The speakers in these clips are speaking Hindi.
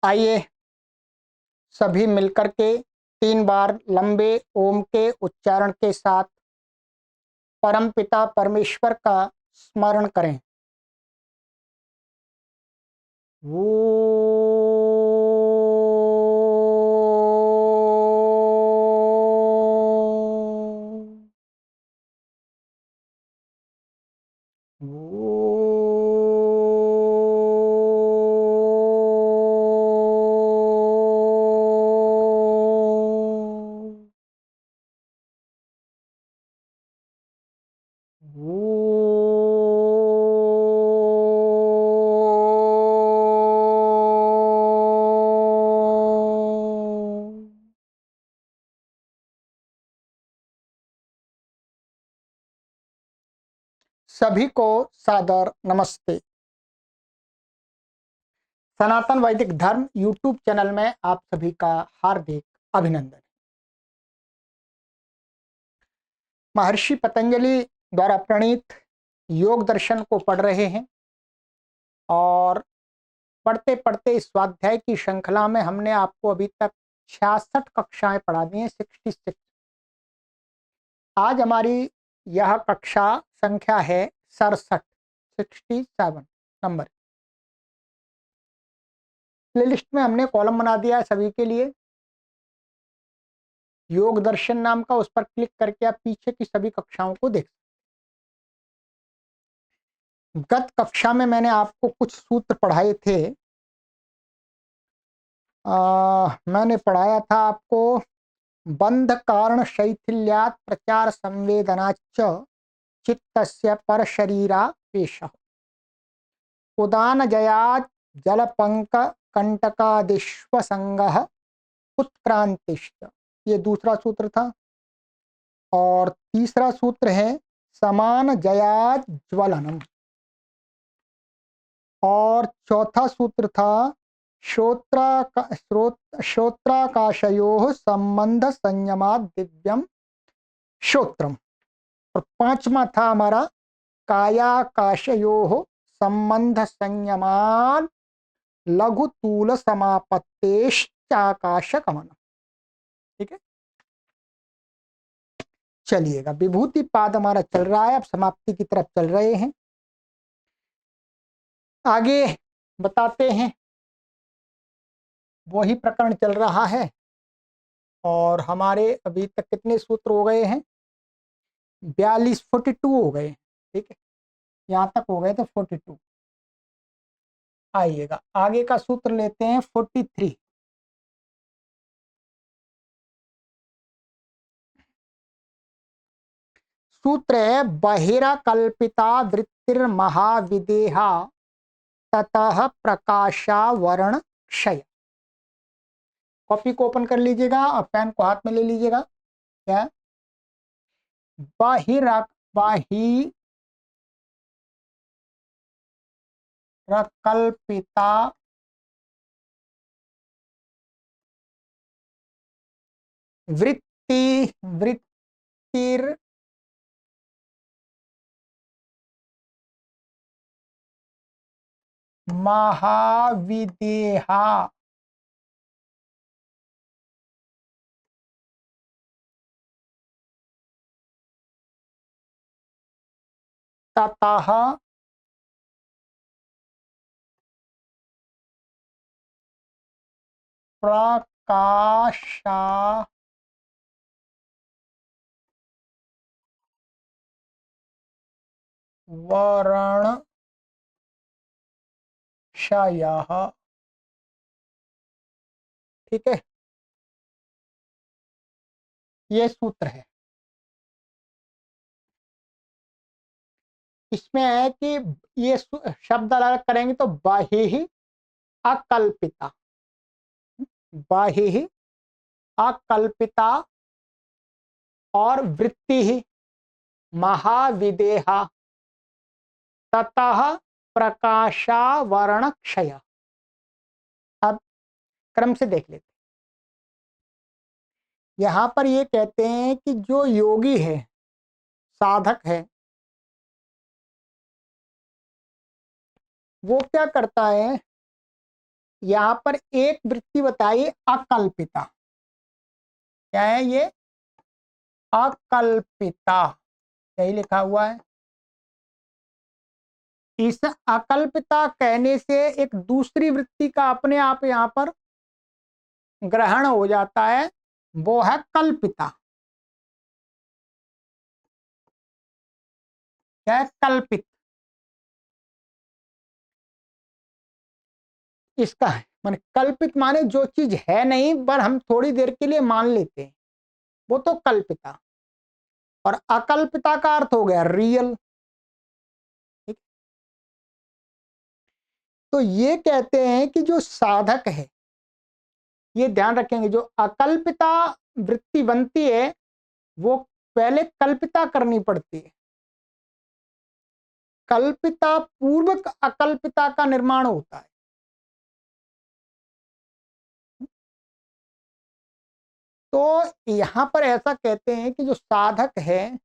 आइए सभी मिलकर के 3 बार लंबे ओम के उच्चारण के साथ परमपिता परमेश्वर का स्मरण करें। वो सभी को सादर नमस्ते। सनातन वैदिक धर्म यूट्यूब चैनल में आप सभी का हार्दिक अभिनंदन। महर्षि पतंजलि द्वारा प्रणीत योग दर्शन को पढ़ रहे हैं और पढ़ते पढ़ते इस स्वाध्याय की श्रृंखला में हमने आपको अभी तक 66 कक्षाएं पढ़ा दी हैं, 66। आज हमारी यह कक्षा संख्या है 67, 67 नंबर। प्लेलिस्ट में हमने कॉलम बना दिया है सभी के लिए, योग दर्शन नाम का। उस पर क्लिक करके आप पीछे की सभी कक्षाओं को देख। गत कक्षा में मैंने आपको कुछ सूत्र पढ़ाए थे। मैंने पढ़ाया था आपको बंध कारण शैथिल्यात् प्रचार संवेदनाच्च चित्तस्य पर शरीरा पेश उदान जयात् जलपंक कंटकादिश्व संगः उत्क्रांतिश्च। ये दूसरा सूत्र था। और तीसरा सूत्र है समान जयात् ज्वलनम। और चौथा सूत्र था श्रोत्राकाशयोः संबंध संयमात् दिव्यम श्रोत्रम। और पांचवा था हमारा कायाकाशयोः संबंध संयमात् लघु तूल समापत्तेश्चाकाश गमनम। ठीक है, चलिएगा। विभूति पाद हमारा चल रहा है, अब समाप्ति की तरफ चल रहे हैं। आगे बताते हैं, वही प्रकरण चल रहा है और हमारे अभी तक कितने सूत्र हो गए हैं? 42, 42 हो गए। ठीक है, यहाँ तक हो गए थे 42। आइएगा आगे का सूत्र लेते हैं 43। सूत्र है बहिराकल्पिता वृत्तिर्महाविदेहा ततः प्रकाशावरण क्षय। कॉपी को ओपन कर लीजिएगा और पेन को हाथ में ले लीजिएगा। क्या? बहिराकल्पिता वृत्तिर महाविदेहा ततः प्रकाशा वरण क्षयः। ठीक है, ये सूत्र है। इसमें है कि ये शब्द अलग करेंगे तो बाहि अकल्पिता, बाहि अकल्पिता और वृत्ति ही महाविदेहा ततः प्रकाशावरण क्षय। अब क्रम से देख लेते। यहां पर ये कहते हैं कि जो योगी है, साधक है, वो क्या करता है यहां पर एक वृत्ति बताइए अकल्पिता। क्या है ये? अकल्पिता, यही लिखा हुआ है। इस अकल्पिता कहने से एक दूसरी वृत्ति का अपने आप यहां पर ग्रहण हो जाता है, वो है कल्पिता। क्या है? कल्पित। इसका माने कल्पित माने जो चीज है नहीं पर हम थोड़ी देर के लिए मान लेते हैं, वो तो कल्पिता। और अकल्पिता का अर्थ हो गया रियल। ठीक। तो ये कहते हैं कि जो साधक है, ये ध्यान रखेंगे, जो अकल्पिता वृत्ति बनती है वो पहले कल्पिता करनी पड़ती है। कल्पिता पूर्वक अकल्पिता का निर्माण होता है। तो यहां पर ऐसा कहते हैं कि जो साधक है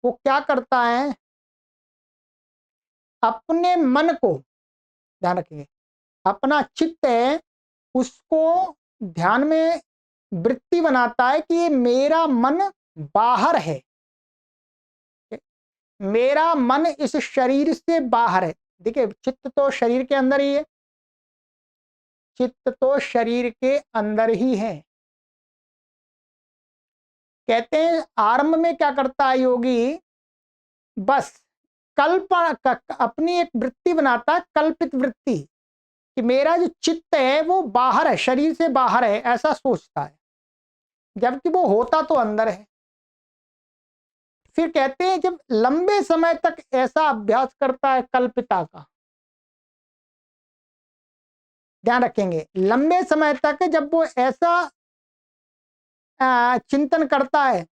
वो क्या करता है, अपने मन को, ध्यान रखेंगे, अपना चित्त है उसको ध्यान में वृत्ति बनाता है कि ये मेरा मन बाहर है, मेरा मन इस शरीर से बाहर है। देखिए चित्त तो शरीर के अंदर ही है, चित्त तो शरीर के अंदर ही है। कहते हैं आरंभ में क्या करता है योगी, बस अपनी एक वृत्ति बनाता है, कल्पित वृत्ति, कि मेरा जो चित्त है वो बाहर है, शरीर से बाहर है, ऐसा सोचता है, जबकि वो होता तो अंदर है। फिर कहते हैं जब लंबे समय तक ऐसा अभ्यास करता है कल्पिता का, ध्यान रखेंगे, लंबे समय तक जब वो ऐसा चिंतन करता है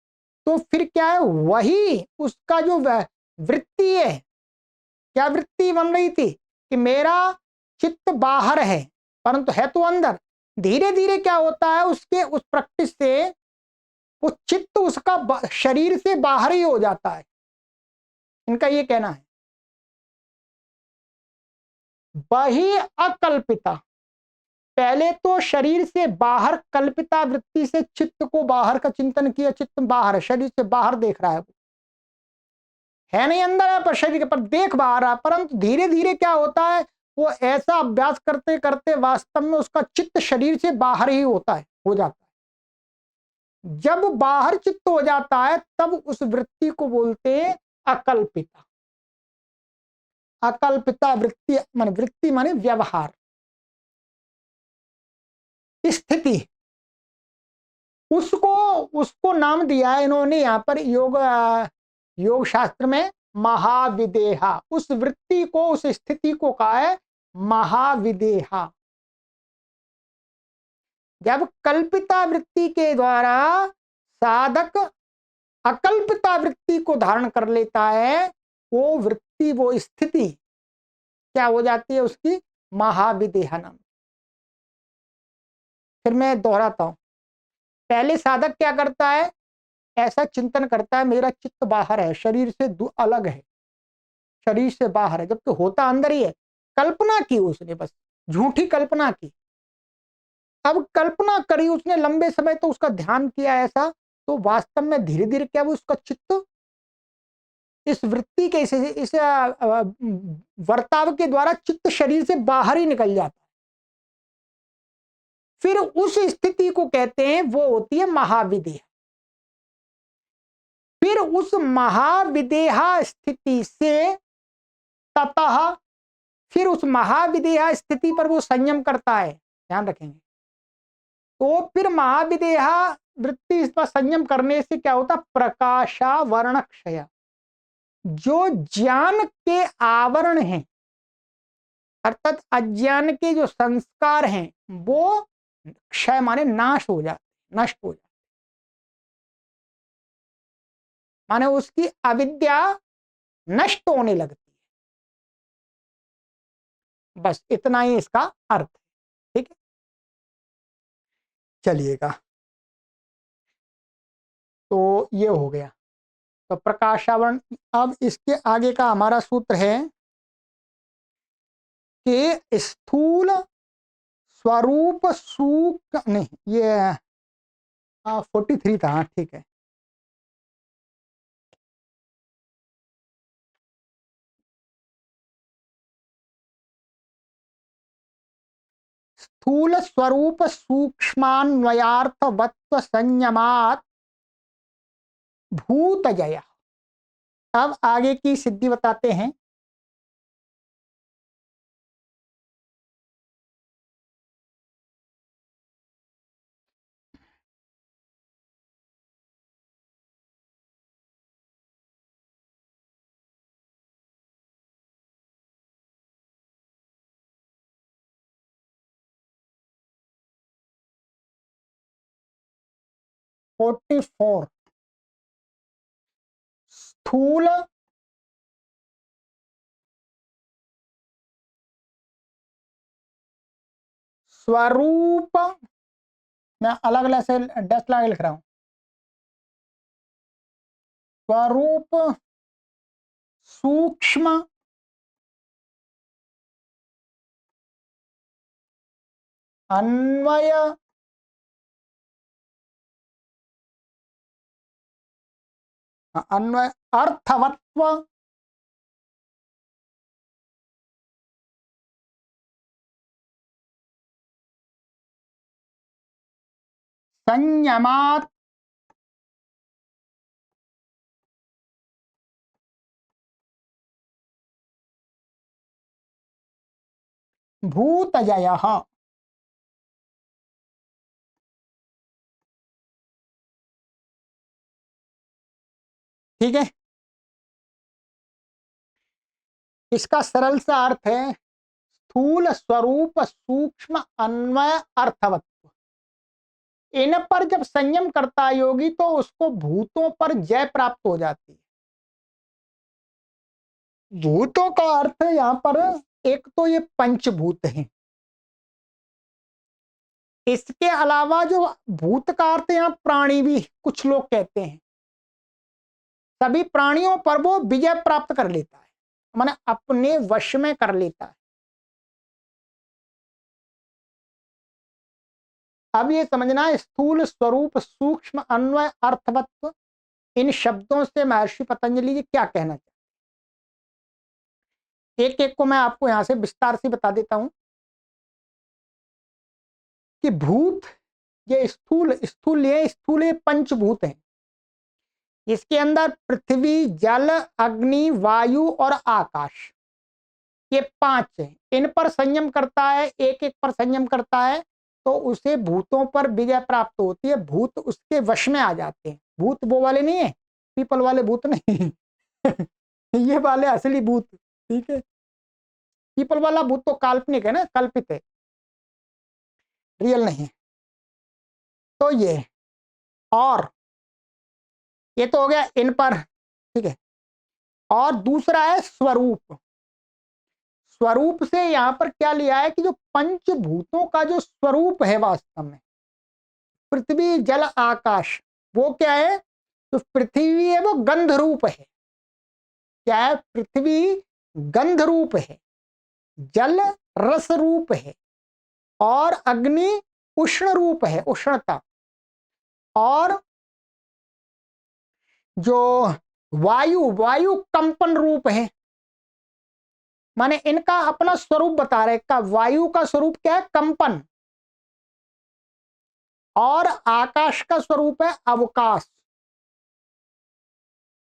तो फिर क्या है, वही उसका जो वृत्ति है, क्या वृत्ति बन रही थी कि मेरा चित्त बाहर है परंतु है तो अंदर। धीरे धीरे क्या होता है, उसके उस प्रैक्टिस से वो चित्त उसका शरीर से बाहर ही हो जाता है, इनका ये कहना है। वही अकल्पिता, पहले तो शरीर से बाहर कल्पिता वृत्ति से चित्त को बाहर का चिंतन किया, चित्त बाहर है, शरीर से बाहर देख रहा है नहीं अंदर है, पर शरीर के पर देख बाहर रहा। परंतु धीरे धीरे क्या होता है, वो ऐसा अभ्यास करते करते वास्तव में उसका चित्त शरीर से बाहर ही होता है, हो जाता है। जब बाहर चित्त हो जाता है तब उस वृत्ति को बोलते हैं अकल्पिता। अकल्पिता वृत्ति माने व्यवहार, स्थिति, उसको उसको नाम दिया है इन्होंने यहां पर योग शास्त्र में महाविदेहा। उस वृत्ति को, उस स्थिति को कहा है महाविदेहा। जब कल्पिता वृत्ति के द्वारा साधक अकल्पिता वृत्ति को धारण कर लेता है, वो वृत्ति, वो स्थिति क्या हो जाती है उसकी, महाविदेहा नाम। फिर मैं दोहराता हूं, पहले साधक क्या करता है, ऐसा चिंतन करता है मेरा चित्त बाहर है, शरीर से अलग है, शरीर से बाहर है, जबकि होता अंदर ही है। कल्पना की उसने, बस झूठी कल्पना की। अब कल्पना करी उसने लंबे समय तो उसका ध्यान किया ऐसा, तो वास्तव में धीरे धीरे क्या वो उसका चित्त इस वृत्ति के इस वर्ताव के द्वारा चित्त शरीर से बाहर ही निकल जाता है। फिर उस स्थिति को कहते हैं, वो होती है महाविदेह। फिर उस महाविदेहा स्थिति से ततः, फिर उस महाविदेहा स्थिति पर वो संयम करता है, ध्यान रखेंगे। तो फिर महाविदेहा वृत्ति इस पर संयम करने से क्या होता, प्रकाशावरण क्षय, जो ज्ञान के आवरण हैं अर्थात अज्ञान के जो संस्कार हैं वो क्षय माने नाश हो जाते, नष्ट हो जाते, माने उसकी अविद्या नष्ट होने लगती है। बस इतना ही इसका अर्थ है। ठीक है, चलिएगा, तो ये हो गया तो प्रकाशावरण। अब इसके आगे का हमारा सूत्र है कि स्थूल स्वरूप सूक नहीं, ये 43 था। हाँ ठीक है। स्थूल स्वरूप सूक्ष्मान्वयार्थवत्व संयमात भूतजय। अब आगे की सिद्धि बताते हैं। Forty four. स्थूल स्वरूप, मैं अलग अलग से डैश लगा के लिख रहा हूं। स्वरूप सूक्ष्म अन्वय अन्वय अर्थवत्व संयमात भूतजय। ठीक है, इसका सरल सा अर्थ है स्थूल स्वरूप सूक्ष्म अन्वय अर्थवत्व। इन पर जब संयम करता है योगी तो उसको भूतों पर जय प्राप्त हो जाती है। भूतों का अर्थ है यहाँ पर, एक तो ये पंचभूत हैं, इसके अलावा जो भूत का अर्थ यहाँ प्राणी भी कुछ लोग कहते हैं। सभी प्राणियों पर वो विजय प्राप्त कर लेता है, माने अपने वश में कर लेता है। अब ये समझना है स्थूल स्वरूप सूक्ष्म अन्वय अर्थवत्व, इन शब्दों से महर्षि पतंजलि जी क्या कहना चाहते हैं, एक एक को मैं आपको यहां से विस्तार से बता देता हूं कि भूत, ये स्थूल स्थूल ये स्थूल ये पंचभूत हैं। इसके अंदर पृथ्वी जल अग्नि वायु और आकाश, ये पांच हैं। इन पर संयम करता है, एक एक पर संयम करता है तो उसे भूतों पर विजय प्राप्त होती है, भूत उसके वश में आ जाते हैं। भूत वो वाले नहीं है, पीपल वाले भूत नहीं ये वाले असली भूत। ठीक है, पीपल वाला भूत तो काल्पनिक है ना, कल्पित है, रियल नहीं। तो ये, और ये तो हो गया इन पर। ठीक है, और दूसरा है स्वरूप। स्वरूप से यहां पर क्या लिया है कि जो पंचभूतों का जो स्वरूप है वास्तव में, पृथ्वी जल आकाश, वो क्या है, तो पृथ्वी है वो गंध रूप है। क्या है, पृथ्वी गंध रूप है, जल रस रूप है, और अग्नि उष्ण रूप है, उष्णता, और जो वायु, वायु कंपन रूप है। माने इनका अपना स्वरूप बता रहे का, वायु का स्वरूप क्या है, कंपन, और आकाश का स्वरूप है अवकाश।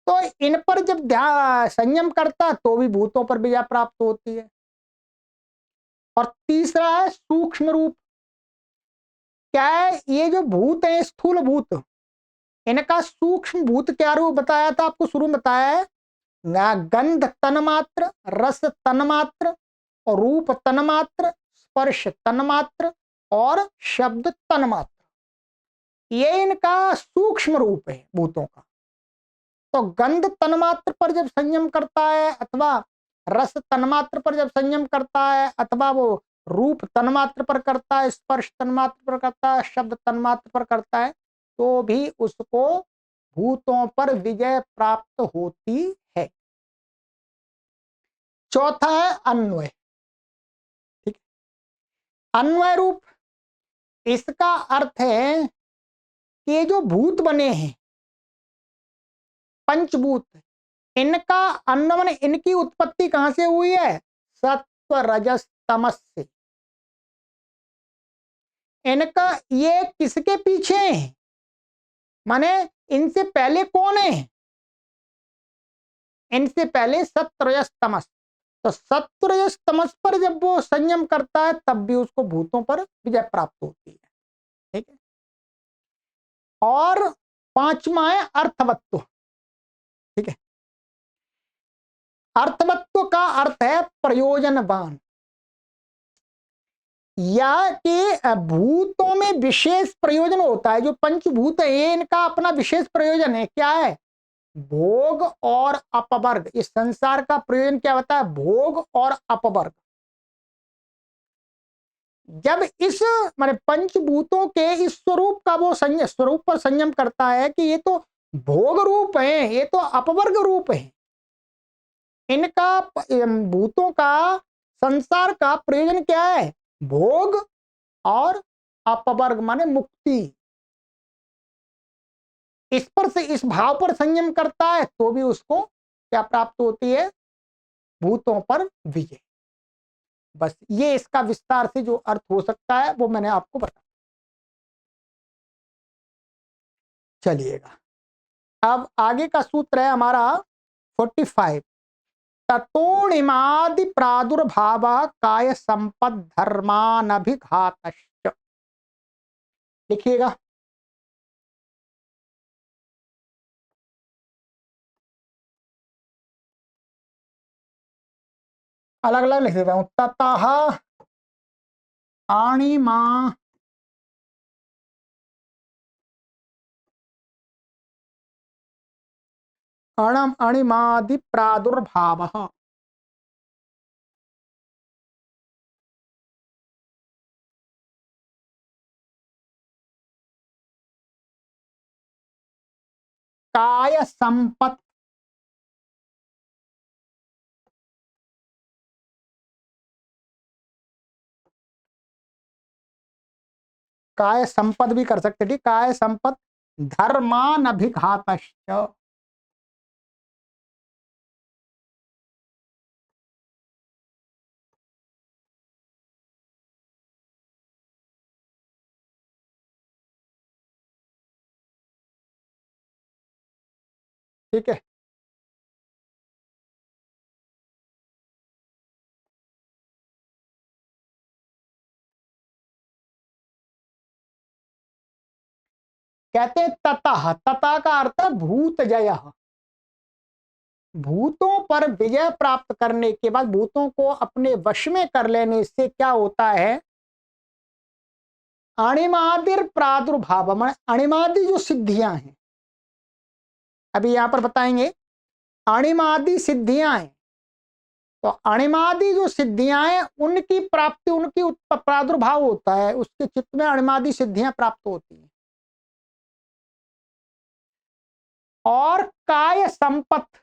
तो इन पर जब ध्यान संयम करता तो भी भूतों पर विजय प्राप्त होती है। और तीसरा है सूक्ष्म रूप। क्या है, ये जो भूत है स्थूल भूत, इनका सूक्ष्म भूत क्या रूप बताया था आपको, शुरू में बताया है ना, गंध तन्मात्र, रस तन्मात्र, और रूप तन्मात्र, स्पर्श तन्मात्र, और शब्द तन्मात्र, ये इनका सूक्ष्म रूप है भूतों का। तो गंध तन्मात्र पर जब संयम करता है, अथवा रस तन्मात्र पर जब संयम करता है, अथवा वो रूप तन्मात्र पर करता है, स्पर्श तन्मात्र पर करता है, शब्द तन्मात्र पर करता है, तो भी उसको भूतों पर विजय प्राप्त होती है। चौथा है अन्वय। ठीक, अन्वय रूप, इसका अर्थ है कि ये जो भूत बने हैं, पंचभूत, इनका अन्य माने इनकी उत्पत्ति कहां से हुई है? सत्व रजस तमस से। इनका ये किसके पीछे है? माने इनसे पहले कौन है? इनसे पहले सत्व रजस तमस। तो सत्व रजस तमस पर जब वो संयम करता है तब भी उसको भूतों पर विजय प्राप्त होती है। ठीक है। और पांचवा है अर्थवत्व। ठीक है। अर्थवत्व का अर्थ है प्रयोजनवान, या कि भूतों में विशेष प्रयोजन होता है। जो पंचभूत है इनका अपना विशेष प्रयोजन है। क्या है? भोग और अपवर्ग। इस संसार का प्रयोजन क्या होता है? भोग और अपवर्ग। जब इस माने पंचभूतों के इस स्वरूप का वो स्वरूप पर संयम करता है कि ये तो भोग रूप है, ये तो अपवर्ग रूप है, इनका भूतों का संसार का प्रयोजन क्या है? भोग और अपवर्ग माने मुक्ति। इस पर से इस भाव पर संयम करता है तो भी उसको क्या प्राप्त होती है? भूतों पर विजय। बस ये इसका विस्तार से जो अर्थ हो सकता है वो मैंने आपको बताया। चलिएगा, अब आगे का सूत्र है हमारा 45। ततोणिमादि प्रादुर्भाव काय संपद धर्मानभिघात। लिखिएगा, अलग अलग लिख देता हूं। ततः अणिमा अणिमादि प्रादुर्भाव काय संपत् काय संपद भी कर सकते। ठीक, काय संपद धर्मान अभिघात। ठीक है। कहते हैं ततः, तथा का अर्थ भूत जय। भूतों पर विजय प्राप्त करने के बाद, भूतों को अपने वश में कर लेने से क्या होता है? अणिमादिर प्रादुर्भाव, अणिमादि जो सिद्धियां हैं, अभी यहां पर बताएंगे। अणिमादि सिद्धियां हैं, तो अणिमादि जो सिद्धियां हैं उनकी प्राप्ति, उनकी प्रादुर्भाव होता है, उसके चित्त में अणिमादि सिद्धियां प्राप्त होती हैं। और काय संपत्त,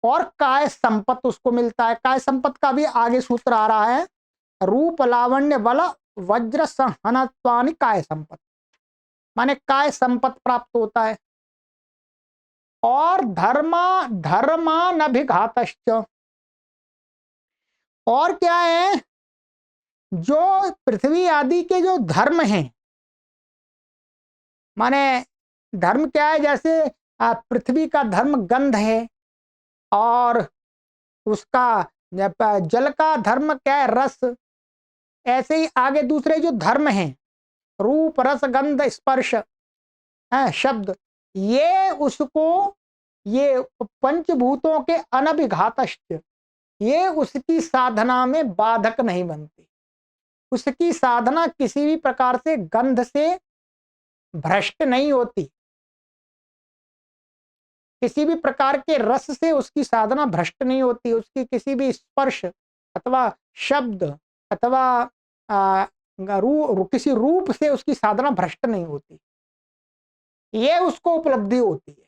और काय संपत्त उसको मिलता है। काय संपत्त का भी आगे सूत्र आ रहा है। रूप लावण्य बल वज्र सहनत्वानि काय संपत्त, माने काय संपत्त प्राप्त होता है। और धर्मानभिघातश्च, और क्या है? जो पृथ्वी आदि के जो धर्म हैं, माने धर्म क्या है? जैसे पृथ्वी का धर्म गंध है, और उसका जल का धर्म क्या है? रस। ऐसे ही आगे दूसरे जो धर्म हैं, रूप रस गंध स्पर्श है शब्द, ये उसको, ये पंचभूतों के अनभिघातश्च, ये उसकी साधना में बाधक नहीं बनती। उसकी साधना किसी भी प्रकार से गंध से भ्रष्ट नहीं होती, किसी भी प्रकार के रस से उसकी साधना भ्रष्ट नहीं होती, उसकी किसी भी स्पर्श अथवा शब्द अथवा किसी रूप से उसकी साधना भ्रष्ट नहीं होती, ये उसको उपलब्धि होती है।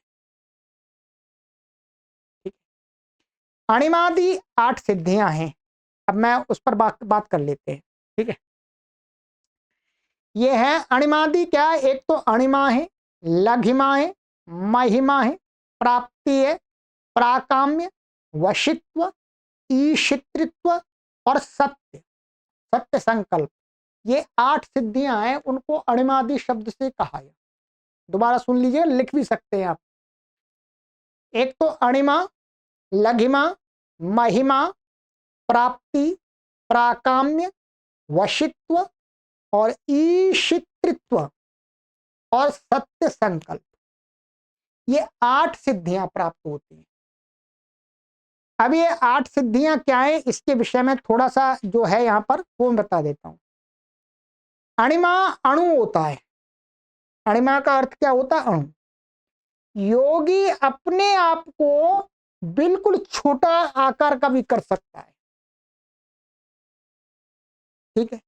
ठीक है। अणिमादि 8 सिद्धियां हैं। अब मैं उस पर बात कर लेते हैं, ठीक है। ये है अणिमादि, क्या है? एक तो अणिमा है, लघिमा है, महिमा है, प्राप्ति है, प्राकाम्य, वशित्व, ईशित्रित्व और सत्य, सत्य संकल्प। ये 8 सिद्धियां हैं, उनको अणिमादि शब्द से कहा है। दोबारा सुन लीजिए, लिख भी सकते हैं आप। एक तो अणिमा, लघिमा, महिमा, प्राप्ति, प्राकाम्य, वशित्व और ईशित्रित्व और सत्य संकल्प। ये 8 सिद्धियां प्राप्त होती हैं। अब ये 8 सिद्धियां क्या है, इसके विषय में थोड़ा सा जो है यहां पर वो मैं बता देता हूं। अणिमा अणु होता है। अणिमा का अर्थ क्या होता है? अणु। योगी अपने आप को बिल्कुल छोटा आकार का भी कर सकता है, ठीक है।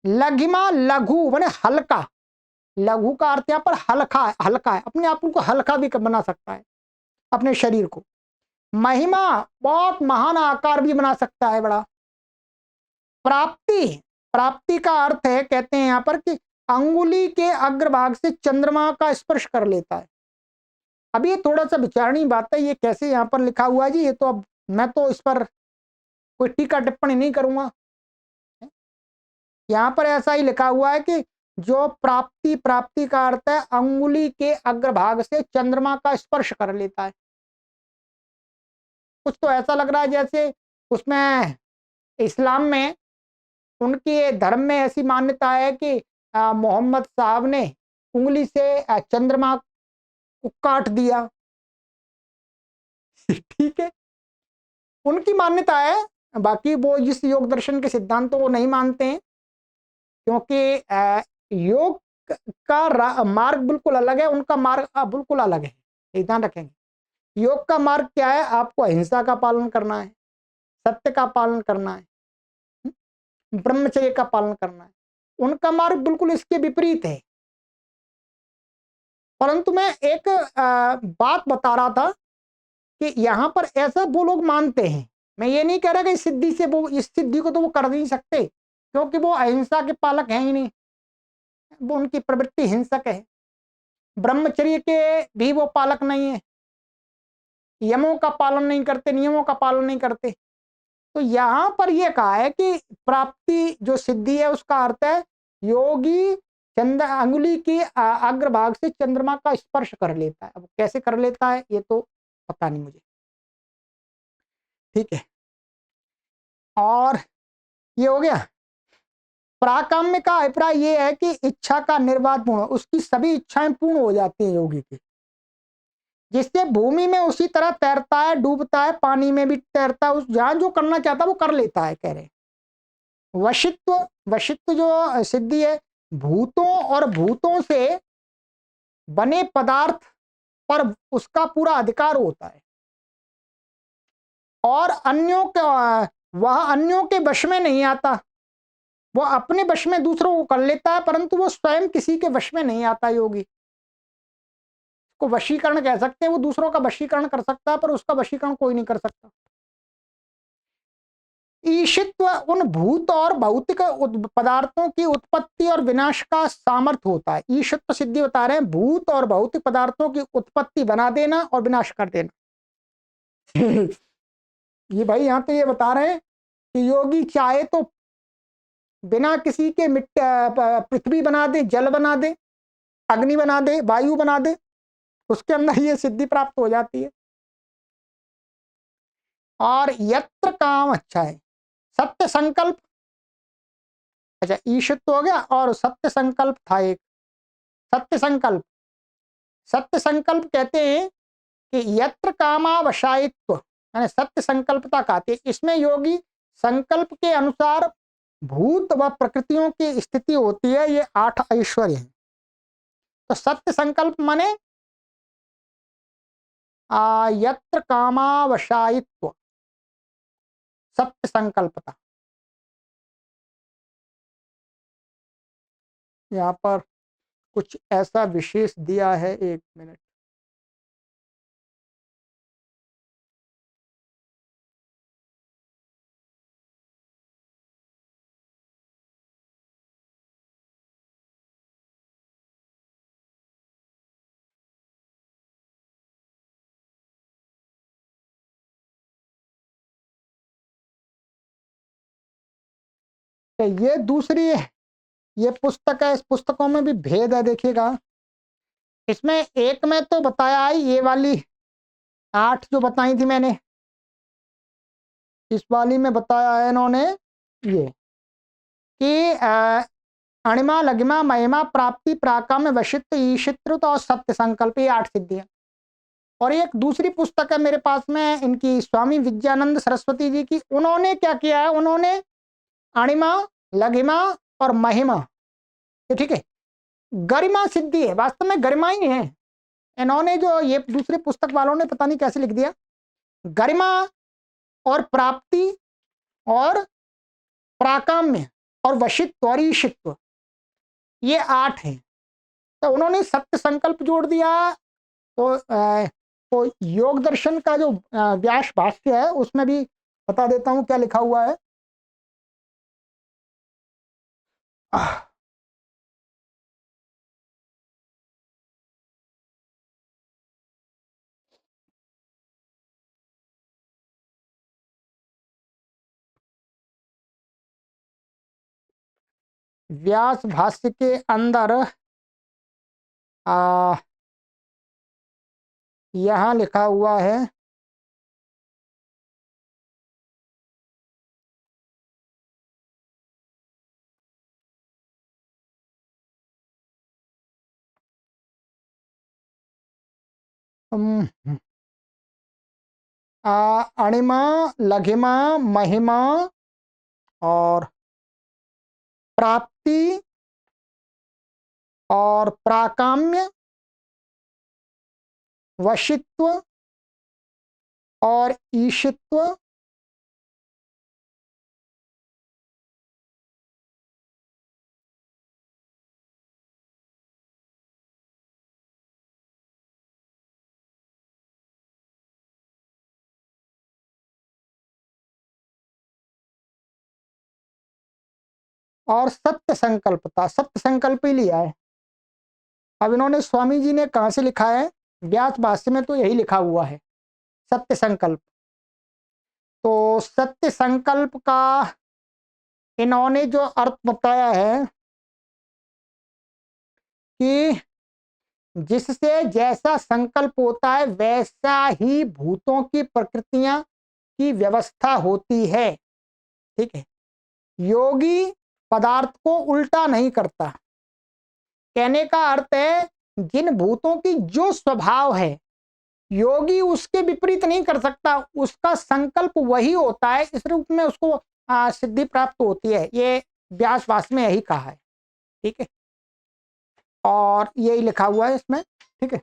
लघिमा, लघु माने हल्का। लघु का अर्थ यहां पर हल्का है, हल्का है, अपने आप को हल्का भी बना सकता है, अपने शरीर को। महिमा, बहुत महान आकार भी बना सकता है, बड़ा। प्राप्ति, प्राप्ति का अर्थ है, कहते हैं यहां पर कि अंगुली के अग्रभाग से चंद्रमा का स्पर्श कर लेता है। अब ये थोड़ा सा विचारणीय बात है, ये कैसे यहाँ पर लिखा हुआ है जी, ये तो अब मैं तो इस पर कोई टीका टिप्पणी नहीं करूंगा। यहाँ पर ऐसा ही लिखा हुआ है कि जो प्राप्ति, प्राप्ति का अर्थ है अंगुली के अग्रभाग से चंद्रमा का स्पर्श कर लेता है। कुछ तो ऐसा लग रहा है जैसे उसमें इस्लाम में, उनके धर्म में ऐसी मान्यता है कि मोहम्मद साहब ने उंगली से चंद्रमा को काट दिया। ठीक है, उनकी मान्यता है। बाकी वो इस योग दर्शन के सिद्धांतों को नहीं मानते हैं, क्योंकि योग का मार्ग बिल्कुल अलग है, उनका मार्ग बिल्कुल अलग है। ये ध्यान रखेंगे। योग का मार्ग क्या है? आपको अहिंसा का पालन करना है, सत्य का पालन करना है, ब्रह्मचर्य का पालन करना है। उनका मार्ग बिल्कुल इसके विपरीत है। परंतु मैं एक बात बता रहा था कि यहां पर ऐसा वो लोग मानते हैं। मैं ये नहीं कह रहा कि इस सिद्धि से वो, इस सिद्धि को तो वो कर नहीं सकते, क्योंकि वो अहिंसा के पालक हैं ही नहीं, वो उनकी प्रवृत्ति हिंसक है। ब्रह्मचर्य के भी वो पालक नहीं है, यमों का पालन नहीं करते, नियमों का पालन नहीं करते। तो यहां पर यह कहा है कि प्राप्ति जो सिद्धि है उसका अर्थ है योगी चंद्र अंगुली की अग्रभाग से चंद्रमा का स्पर्श कर लेता है। अब कैसे कर लेता है ये तो पता नहीं मुझे, ठीक है। और ये हो गया। प्राकाम्य का अभिप्राय ये है कि इच्छा का निर्वाध पूर्ण, उसकी सभी इच्छाएं पूर्ण हो जाती हैं योगी की, जिससे भूमि में उसी तरह तैरता है, डूबता है, पानी में भी तैरता है, उस जहां जो करना चाहता है वो कर लेता है, कह रहे। वशित्व, वशित्व जो सिद्धि है, भूतों और भूतों से बने पदार्थ पर उसका पूरा अधिकार होता है, और अन्यों का वह अन्यों के वश में नहीं आता। वो अपने वश में दूसरों को कर लेता है, परंतु वो स्वयं किसी के वश में नहीं आता। योगी को वशीकरण कह सकते हैं, वो दूसरों का वशीकरण कर सकता है, पर उसका वशीकरण कोई नहीं कर सकता। ईशित्व उन भूत और भौतिक पदार्थों की उत्पत्ति और विनाश का सामर्थ्य होता है। ईशित्व सिद्धि बता रहे हैं भूत और भौतिक पदार्थों की उत्पत्ति बना देना और विनाश कर देना। ये भाई यहां तो ये बता रहे हैं कि योगी चाहे तो बिना किसी के पृथ्वी बना दे, जल बना दे, अग्नि बना दे, वायु बना दे, उसके अंदर ये सिद्धि प्राप्त हो जाती है। और यत्र काम, अच्छा है, सत्य संकल्प, अच्छा ईशित्व हो गया और सत्य संकल्प था एक। सत्य संकल्प, सत्य संकल्प कहते हैं कि यत्र कामावशायित्व, यानी सत्य संकल्पता कहते हैं। इसमें योगी संकल्प के अनुसार भूत व प्रकृतियों की स्थिति होती है। ये 8 ऐश्वर्य हैं। तो सत्य संकल्प माने यत्र कामावशायित्व, सत्य संकल्पता। यहाँ पर कुछ ऐसा विशेष दिया है, 1 मिनट। ये दूसरी ये पुस्तक है, इस पुस्तकों में भी भेद है देखिएगा। इसमें एक में तो बताया है ये वाली 8 जो बताई थी मैंने, इस वाली में बताया है इन्होंने ये कि अणिमा लगिमा महिमा प्राप्ति प्राकाम्य वशित्व ईशित्रुत और सत्य संकल्प, ये 8 सिद्धियां। और एक दूसरी पुस्तक है मेरे पास में इनकी स्वामी विद्यानंद सरस्वती जी की, उन्होंने क्या किया है, उन्होंने अणिमा लघिमा और महिमा, ये ठीक है, गरिमा सिद्धि है, वास्तव में गरिमा ही है। इन्होंने जो ये दूसरे पुस्तक वालों ने पता नहीं कैसे लिख दिया, गरिमा और प्राप्ति और प्राकाम्य और वशित्व और ईशित्व, ये 8 हैं। तो उन्होंने सत्य संकल्प जोड़ दिया। तो योग दर्शन का जो व्यास भाष्य है उसमें भी बता देता हूं क्या लिखा हुआ है। व्यास भाष्य के अंदर यहाँ लिखा हुआ है, अणिमा लघिमा महिमा और प्राप्ति और प्राकाम्य वशित्व और ईशित्व और सत्य संकल्पता, सत्य संकल्प ही लिया है। अब इन्होंने स्वामी जी ने कहां से लिखा है, व्यास भाष्य में तो यही लिखा हुआ है सत्य संकल्प। तो सत्य संकल्प का इन्होंने जो अर्थ बताया है कि जिससे जैसा संकल्प होता है वैसा ही भूतों की प्रकृतियां की व्यवस्था होती है, ठीक है। योगी पदार्थ को उल्टा नहीं करता। कहने का अर्थ है जिन भूतों की जो स्वभाव है योगी उसके विपरीत नहीं कर सकता, उसका संकल्प वही होता है, इस रूप में उसको सिद्धि प्राप्त होती है। ये व्यासवास में यही कहा है, ठीक है, और यही लिखा हुआ है इसमें, ठीक है।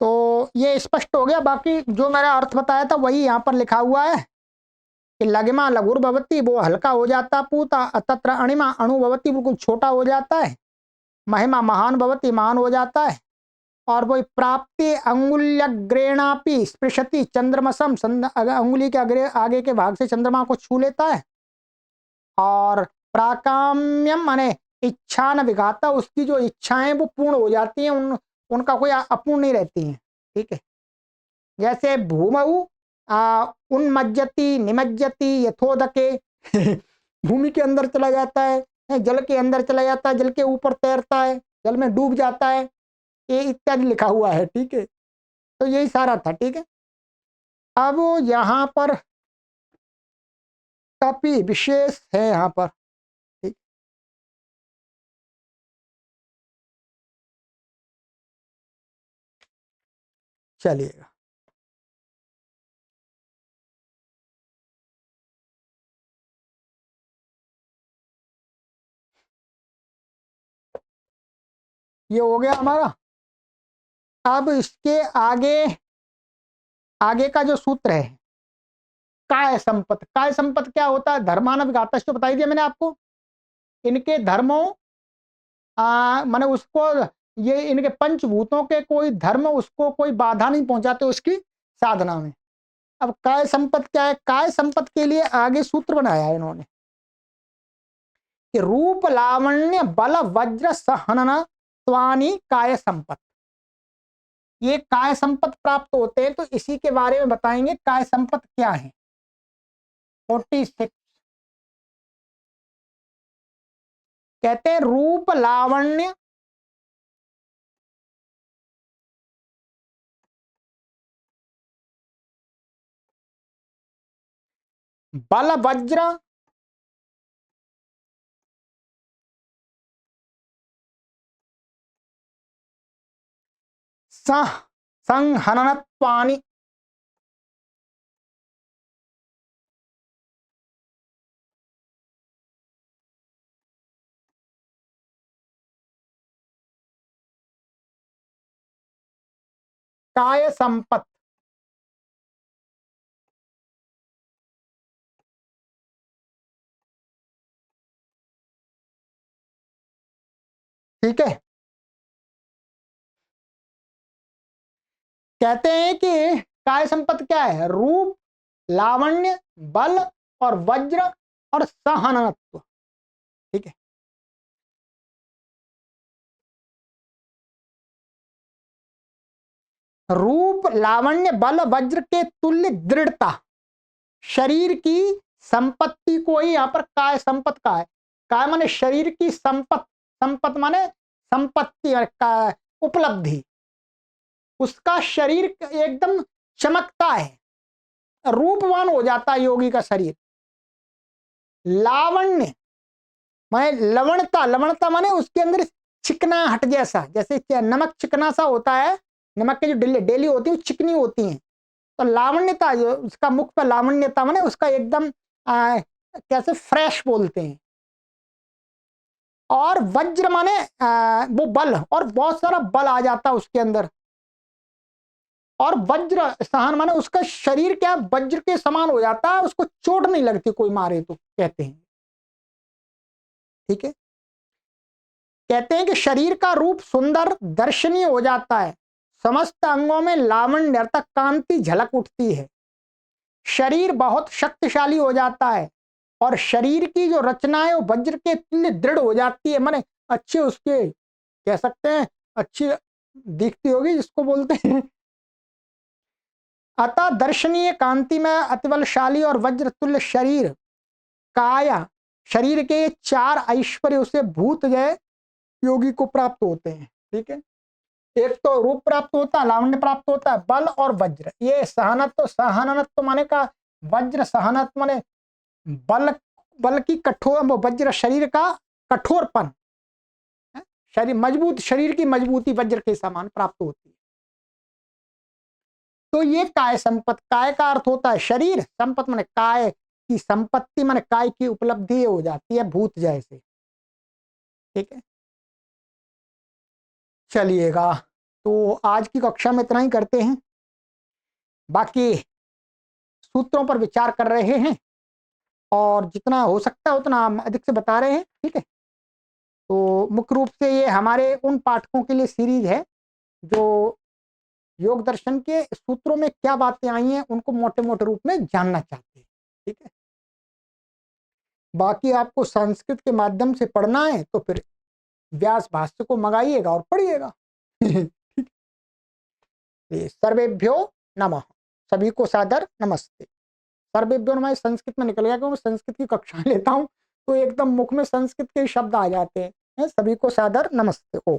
तो ये स्पष्ट हो गया। बाकी जो मेरा अर्थ बताया था वही यहाँ पर लिखा हुआ है कि लगिमा लघुर भवती, वो हल्का हो जाता पूता, तत्र अणिमा अणु भवती, बिल्कुल छोटा हो जाता है, महिमा महान भवती, महान हो जाता है, और वो प्राप्ति अंगुल्यग्रेणापि स्पृशति चंद्रमसम, अंगुली के आगे के भाग से चंद्रमा को छू लेता है, और प्राकाम्यम माने इच्छा न विघाता, उसकी जो इच्छाएं वो पूर्ण हो जाती हैं, उनका कोई अपूर्ण नहीं रहती हैं, ठीक है। जैसे भूमऊ उन्मज्जति निमज्जति यथोदके भूमि के अंदर चला जाता है, जल के अंदर चला जाता है, जल के ऊपर तैरता है, जल में डूब जाता है, ये इत्यादि लिखा हुआ है, ठीक है। तो यही सारा था, ठीक है। अब यहाँ पर काफी विशेष है यहाँ पर, ठीक। चलिएगा, ये हो गया हमारा। अब इसके आगे आगे का जो सूत्र है काय संपत, काय संपत क्या होता है, धर्मानव घातश्च बताई दिया मैंने आपको। इनके धर्मों माने उसको, ये इनके पंचभूतों के कोई धर्म उसको कोई बाधा नहीं पहुंचाते उसकी साधना में। अब काय संपत क्या है, काय संपत के लिए आगे सूत्र बनाया है इन्होंने कि रूप लावण्य बल वज्र सहनन स्वानी काय संपत। ये काय संपत्ति प्राप्त होते हैं, तो इसी के बारे में बताएंगे काय संपत्ति क्या है। 46 कहते हैं रूप लावण्य बल वज्र सह संहननत्वानि काय संपत्ति। ठीक है, कहते हैं कि काय संपत्ति क्या है, रूप लावण्य बल और वज्र और सहनत्व। ठीक है, रूप लावण्य बल वज्र के तुल्य दृढ़ता, शरीर की संपत्ति को ही यहाँ पर काय संपत्ति का है। काय माने शरीर की संपत्ति, संपत्ति माने संपत्ति और का उपलब्धि, उसका शरीर एकदम चमकता है, रूपवान हो जाता है योगी का शरीर। लावण्य माने लवणता, लवणता माने उसके अंदर चिकनाहट जैसा, जैसे नमक चिकना सा होता है, नमक की जो डेली होती है वो चिकनी होती है। तो लावण्यता जो उसका मुख पर लावण्यता माने उसका एकदम कैसे फ्रेश बोलते हैं। और वज्र माने वो बल, और बहुत सारा बल आ जाता है उसके अंदर। और वज्र सहन माने उसका शरीर क्या वज्र के समान हो जाता है, उसको चोट नहीं लगती कोई मारे तो, कहते हैं। ठीक है, कहते हैं कि शरीर का रूप सुंदर दर्शनीय हो जाता है, समस्त अंगों में लावण्य अर्थात कांति झलक उठती है, शरीर बहुत शक्तिशाली हो जाता है, और शरीर की जो रचना है वो वज्र के तुल्य दृढ़ हो जाती है, माने अच्छे उसके कह सकते हैं अच्छी दिखती होगी जिसको बोलते हैं। अतः दर्शनीय कांति में अतिबलशाली और वज्र तुल्य शरीर काया, शरीर के चार ऐश्वर्य उसे भूत जय योगी को प्राप्त होते हैं। ठीक है, एक तो रूप प्राप्त होता है, लावण्य प्राप्त होता है, बल और वज्र। ये सहनत्व, सहनत्व माने का वज्र, सहनत्व माने बल, बल की कठोर, वज्र शरीर का कठोरपन, शरीर मजबूत, शरीर की मजबूती वज्र के समान प्राप्त होती है। तो ये काय संपत्ति, काय का अर्थ होता है शरीर, संपत्ति माने काय की संपत्ति माने काय की उपलब्धि हो जाती है भूत जैसे। ठीक है, चलिएगा, तो आज की कक्षा में इतना ही करते हैं, बाकी सूत्रों पर विचार कर रहे हैं और जितना हो सकता है उतना हम अधिक से बता रहे हैं। ठीक है, तो मुख्य रूप से ये हमारे उन पाठकों के लिए सीरीज है जो योग दर्शन के सूत्रों में क्या बातें आई हैं उनको मोटे मोटे रूप में जानना चाहते हैं। ठीक है, बाकी आपको संस्कृत के माध्यम से पढ़ना है तो फिर व्यास भाष्य को मंगाइएगा और पढ़िएगा। सर्वेभ्यो नमः, सभी को सादर नमस्ते। सर्वेभ्यो नमः संस्कृत में निकल गया क्योंकि संस्कृत की कक्षाएं लेता हूं तो एकदम मुख में संस्कृत के शब्द आ जाते हैं। सभी को सादर नमस्ते। ओ